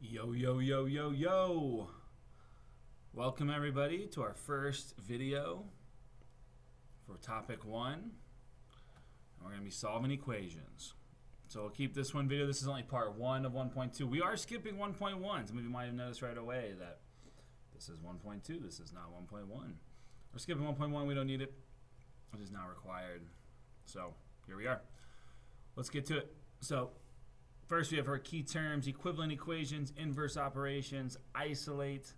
Yo, yo, yo, yo, yo! Welcome everybody to our first video for topic 1. And we're going to be solving equations. So we'll keep this one video. This is only part 1 of 1.2. We are skipping 1.1. Some of you might have noticed right away that this is 1.2. This is not 1.1. We're skipping 1.1. We don't need it. It is not required. So here we are. Let's get to it. So first, we have our key terms: equivalent equations, inverse operations, isolate.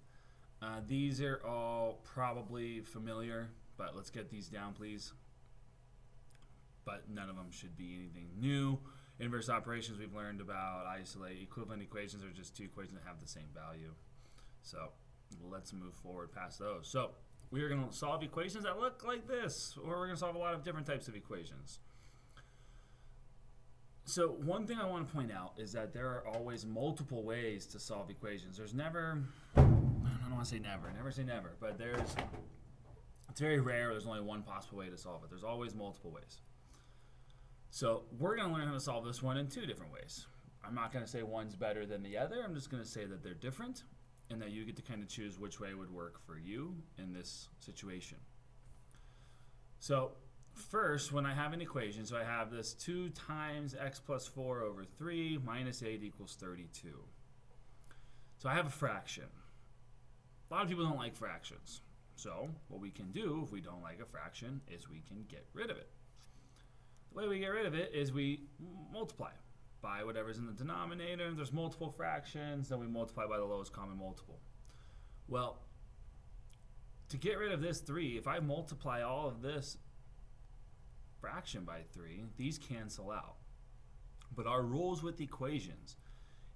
These are all probably familiar, but let's get these down, please. But none of them should be anything new. Inverse operations we've learned about. Isolate. Equivalent equations are just two equations that have the same value. So let's move forward past those. So we are going to solve equations that look like this, or we're going to solve a lot of different types of equations. So one thing I want to point out is that there are always multiple ways to solve equations. There's never, I don't want to say never say never, but it's very rare there's only one possible way to solve it. There's always multiple ways. So we're going to learn how to solve this one in two different ways. I'm not going to say one's better than the other. I'm just going to say that they're different and that you get to kind of choose which way would work for you in this situation. So first, when I have an equation, so I have this 2 times x plus 4 over 3 minus 8 equals 32. So I have a fraction. A lot of people don't like fractions. So what we can do if we don't like a fraction is we can get rid of it. The way we get rid of it is we multiply by whatever's in the denominator. If there's multiple fractions, then we multiply by the lowest common multiple. Well, to get rid of this 3, if I multiply all of this fraction by 3, these cancel out. But our rules with equations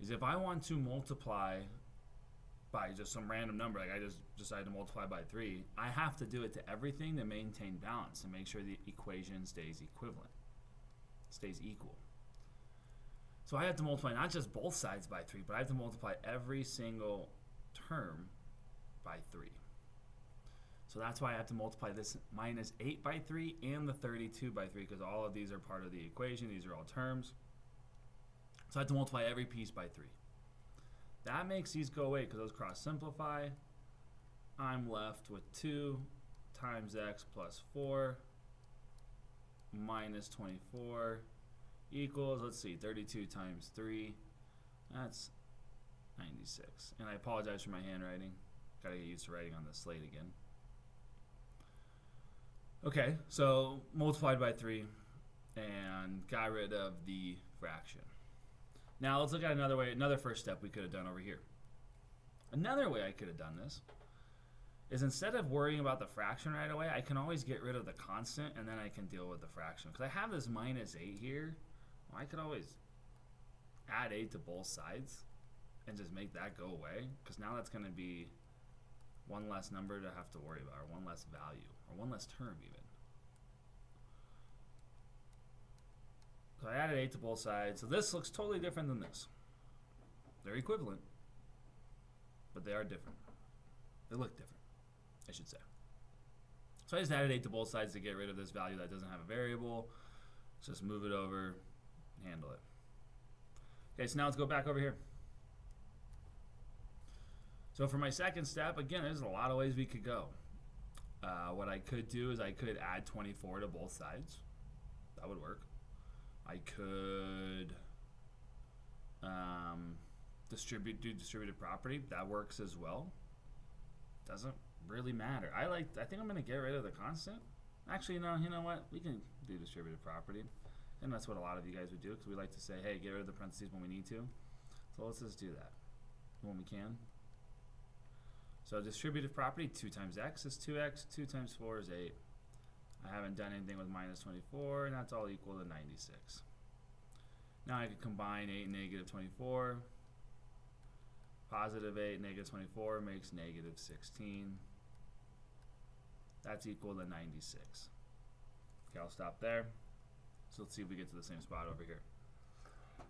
is if I want to multiply by just some random number, like I just decided to multiply by 3, I have to do it to everything to maintain balance and make sure the equation stays equivalent, stays equal. So I have to multiply not just both sides by 3, but I have to multiply every single term by 3. So that's why I have to multiply this minus 8 by 3 and the 32 by 3, because all of these are part of the equation. These are all terms. So I have to multiply every piece by 3. That makes these go away because those cross simplify. I'm left with 2 times x plus 4 minus 24 equals, let's see, 32 times 3. That's 96. And I apologize for my handwriting. Got to get used to writing on the slate again. Okay, so multiplied by 3 and got rid of the fraction. Now let's look at another way, another first step we could have done over here. Another way I could have done this is instead of worrying about the fraction right away, I can always get rid of the constant and then I can deal with the fraction. Because I have this minus 8 here, well, I could always add 8 to both sides and just make that go away. Because now that's going to be one less number to have to worry about, or one less value, or one less term even. So I added 8 to both sides. So this looks totally different than this. They're equivalent, but they are different. They look different, I should say. So I just added 8 to both sides to get rid of this value that doesn't have a variable. Let's just move it over and handle it. Okay, so now let's go back over here. So for my second step, again, there's a lot of ways we could go. What I could do is I could add 24 to both sides. That would work. I could do distributive property. That works as well. Doesn't really matter. I think I'm going to get rid of the constant. Actually, no, you know what? We can do distributive property. And that's what a lot of you guys would do, because we like to say, hey, get rid of the parentheses when we need to. So let's just do that when we can. So distributive property, 2 times x is 2x, 2 times 4 is 8. I haven't done anything with minus 24, and that's all equal to 96. Now I could combine 8 and negative 24. Positive 8, negative 24 makes negative 16. That's equal to 96. Okay, I'll stop there. So let's see if we get to the same spot over here.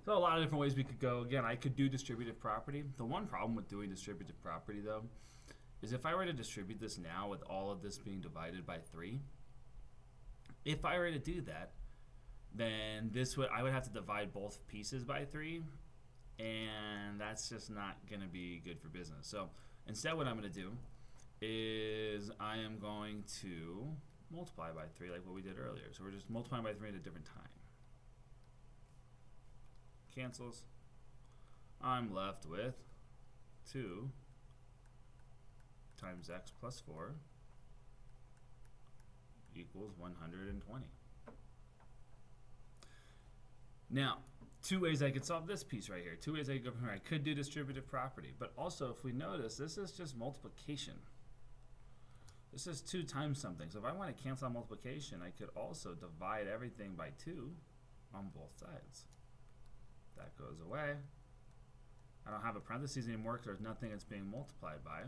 So a lot of different ways we could go. Again, I could do distributive property. The one problem with doing distributive property, though, is if I were to distribute this now with all of this being divided by 3, if I were to do that, then I would have to divide both pieces by 3, and that's just not going to be good for business. So instead what I'm going to do is I am going to multiply by 3 like what we did earlier. So we're just multiplying by 3 at a different time. Cancels. I'm left with 2 times x plus 4 equals 120. Now, 2 ways I could solve this piece right here. 2 ways I could go from here. I could do distributive property, but also if we notice, this is just multiplication. This is 2 times something. So if I want to cancel out multiplication, I could also divide everything by 2 on both sides. That goes away. I don't have a parentheses anymore because there's nothing that's being multiplied by.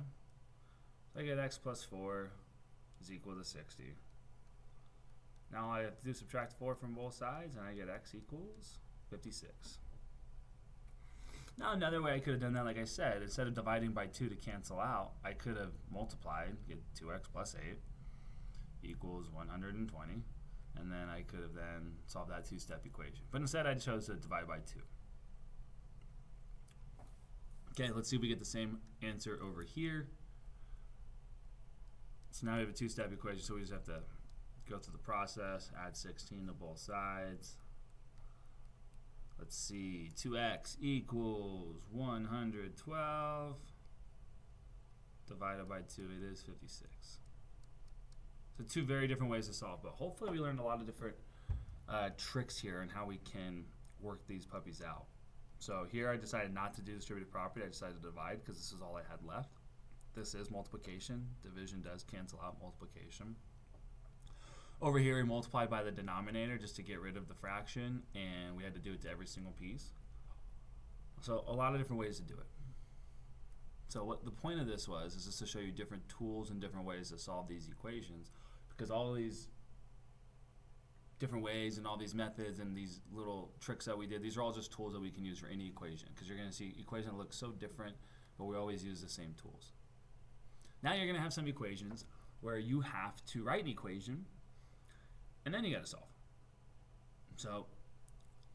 So I get x plus 4 is equal to 60. Now all I have to do is subtract 4 from both sides, and I get x equals 56. Now another way I could have done that, like I said, instead of dividing by 2 to cancel out, I could have multiplied, get 2x plus 8 equals 120, and then I could have then solved that 2-step equation. But instead I chose to divide by 2. Okay, let's see if we get the same answer over here. So now we have a 2-step equation, so we just have to go through the process, add 16 to both sides. Let's see, 2x equals 112 divided by 2, it is 56. So 2 very different ways to solve, but hopefully we learned a lot of different tricks here and how we can work these puppies out. So here I decided not to do distributive property, I decided to divide because this is all I had left. This is multiplication, division does cancel out multiplication. Over here we multiplied by the denominator just to get rid of the fraction, and we had to do it to every single piece. So a lot of different ways to do it. So what the point of this was is just to show you different tools and different ways to solve these equations, because all these different ways and all these methods and these little tricks that we did, these are all just tools that we can use for any equation, because you're going to see equations that look so different, but we always use the same tools. Now you're going to have some equations where you have to write an equation and then you got to solve. So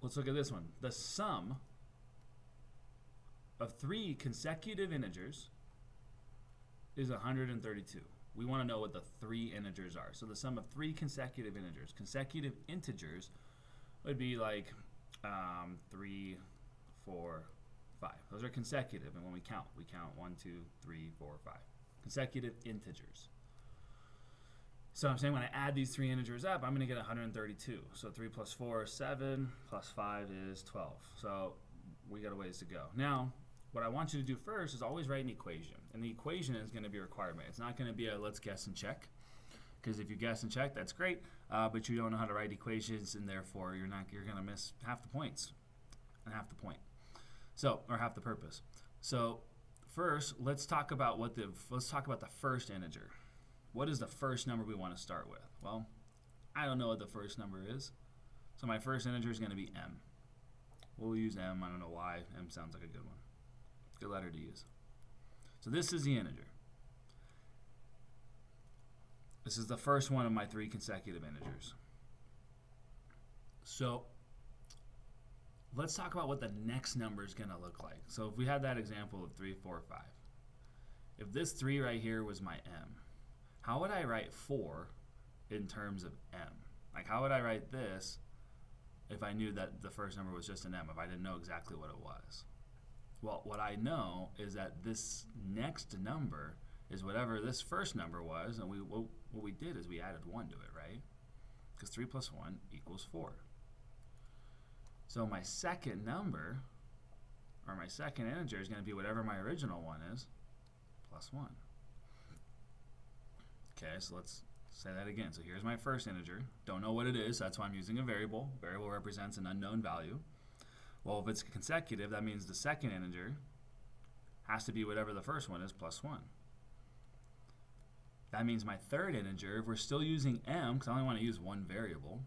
let's look at this one. The sum of 3 consecutive integers is 132. We want to know what the 3 integers are. So the sum of 3 consecutive integers. Consecutive integers would be like 3, 4, 5. Those are consecutive, and when we count 1, 2, 3, 4, 5. Consecutive integers. So I'm saying when I add these 3 integers up, I'm going to get 132. So 3 plus 4 is 7, plus 5 is 12. So we got a ways to go. Now, what I want you to do first is always write an equation. And the equation is going to be a requirement. It's not going to be a let's guess and check. Because if you guess and check, that's great. But you don't know how to write equations, and therefore you're going to miss half the points and half the point. So, or half the purpose. So first, let's talk about the first integer. What is the first number we want to start with? Well, I don't know what the first number is. So my first integer is going to be m. We'll use m. I don't know why. M sounds like a good one. Good letter to use. So this is the integer. This is the first one of my 3 consecutive integers. So let's talk about what the next number is going to look like. So if we had that example of 3, 4, 5. If this 3 right here was my m, how would I write 4 in terms of m? Like, how would I write this if I knew that the first number was just an m, if I didn't know exactly what it was? Well, what I know is that this next number is whatever this first number was, and what we did is we added 1 to it, right? Because 3 plus 1 equals 4. So my second number, or my second integer, is going to be whatever my original one is, plus 1. Okay, so let's say that again. So here's my first integer. Don't know what it is, so that's why I'm using a variable. Variable represents an unknown value. Well, if it's consecutive, that means the second integer has to be whatever the first one is, plus 1. That means my third integer, if we're still using m, because I only want to use one variable,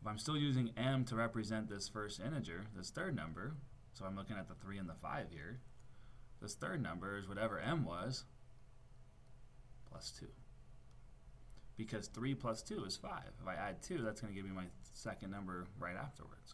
if I'm still using m to represent this first integer, this third number, so I'm looking at the 3 and the 5 here, this third number is whatever m was, plus 2. Because 3 plus 2 is 5. If I add 2, that's going to give me my second number right afterwards.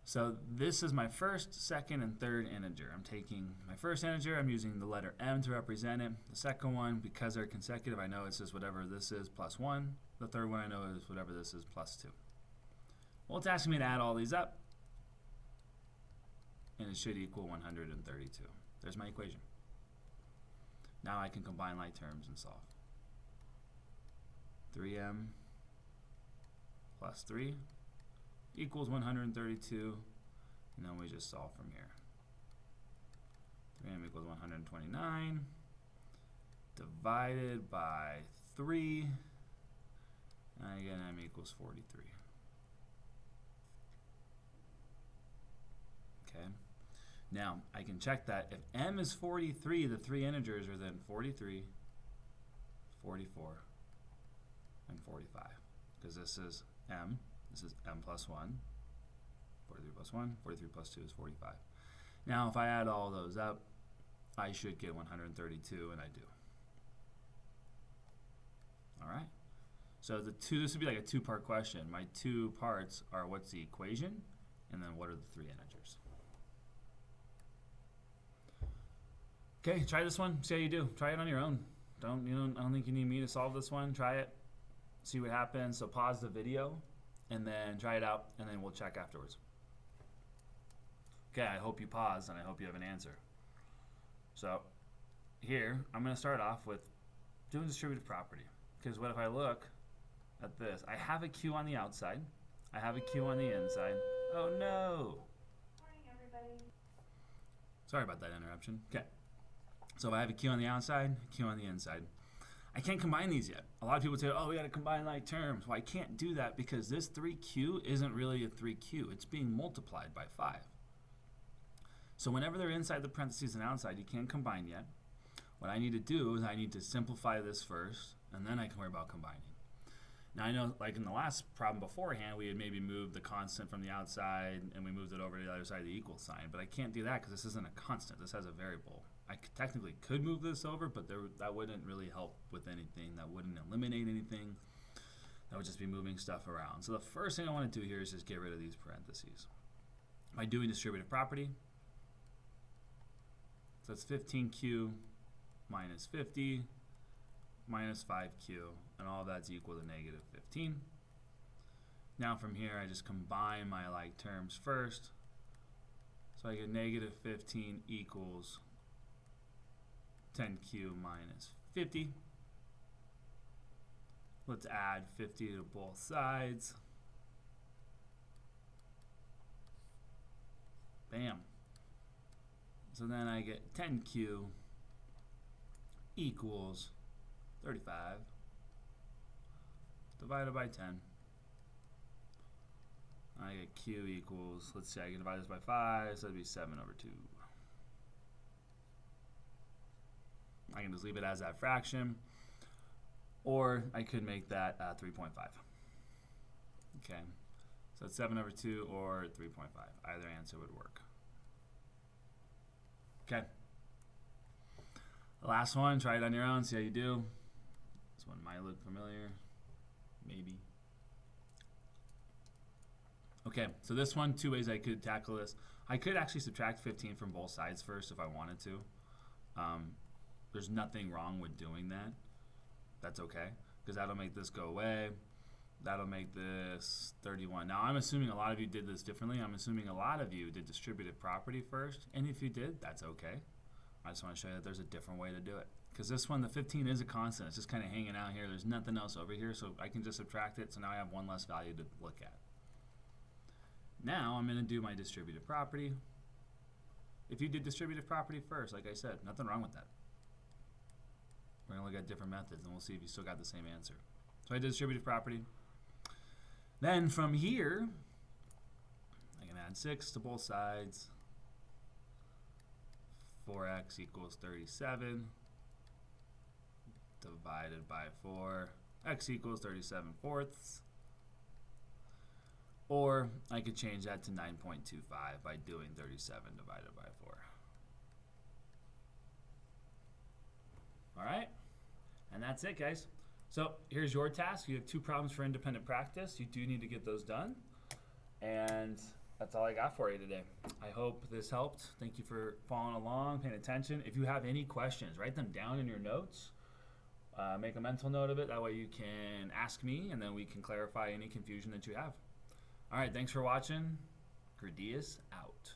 So this is my first, second, and third integer. I'm taking my first integer, I'm using the letter m to represent it. The second one, because they're consecutive, I know it's just whatever this is plus 1. The third one I know is whatever this is plus 2. Well, it's asking me to add all these up, and it should equal 132. There's my equation. Now I can combine like terms and solve. 3m plus 3 equals 132, and then we just solve from here. 3m equals 129 divided by 3, and again m equals 43. Okay. Now I can check that if m is 43, the three integers are then 43, 44, and 45, because this is m. This is m plus 1, 43 plus 1, 43 plus 2 is 45. Now if I add all those up, I should get 132, and I do. All right. So this would be like a two-part question. My two parts are what's the equation, and then what are the three integers. Okay, try this one. See how you do. Try it on your own. I don't think you need me to solve this one. Try it. See what happens. So pause the video and then try it out, and then we'll check afterwards. Okay, I hope you pause and I hope you have an answer. So here, I'm going to start off with doing distributive property, because what if I look at this? I have a Q on the outside. I have a Q on the inside. Oh no! Morning, everybody. Sorry about that interruption. Okay. So if I have a Q on the outside, Q on the inside. I can't combine these yet. A lot of people say, oh, we got to combine like terms. Well, I can't do that because this 3Q isn't really a 3Q. It's being multiplied by 5. So whenever they're inside the parentheses and outside, you can't combine yet. What I need to do is I need to simplify this first, and then I can worry about combining. Now I know, like in the last problem beforehand, we had maybe moved the constant from the outside and we moved it over to the other side of the equal sign, but I can't do that because this isn't a constant. This has a variable. I technically could move this over, but that wouldn't really help with anything. That wouldn't eliminate anything. That would just be moving stuff around. So the first thing I want to do here is just get rid of these parentheses. By doing distributive property, so it's 15Q minus 50 minus 5Q, and all that's equal to negative 15. Now from here, I just combine my like terms first. So I get negative 15 equals 10Q minus 50. Let's add 50 to both sides. Bam. So then I get 10Q equals 35 divided by 10. I get Q equals, let's see, I can divide this by 5, so that'd be 7 over 2. I can just leave it as that fraction, or I could make that 3.5. Okay, so it's 7 over 2 or 3.5. Either answer would work. Okay. The last one, try it on your own, see how you do. This one might look familiar, maybe. Okay, so this one, two ways I could tackle this. I could actually subtract 15 from both sides first if I wanted to. There's nothing wrong with doing that. That's okay, because that'll make this go away. That'll make this 31. Now, I'm assuming a lot of you did this differently. I'm assuming a lot of you did distributive property first, and if you did, that's okay. I just want to show you that there's a different way to do it. Because this one, the 15 is a constant. It's just kind of hanging out here. There's nothing else over here, so I can just subtract it, so now I have one less value to look at. Now, I'm going to do my distributive property. If you did distributive property first, like I said, nothing wrong with that. We're going to look at different methods, and we'll see if you still got the same answer. So I did distributive property. Then from here, I can add 6 to both sides. 4x equals 37 divided by 4. X equals 37 fourths. Or I could change that to 9.25 by doing 37 divided by 4. All right, and that's it, guys. So here's your task. You have 2 problems for independent practice. You do need to get those done. And That's all I got for you today. I hope this helped. Thank you for following along, paying attention. If you have any questions, write them down in your notes. Make a mental note of it. That way you can ask me, and then we can clarify any confusion that you have. All right, thanks for watching. Gradius out.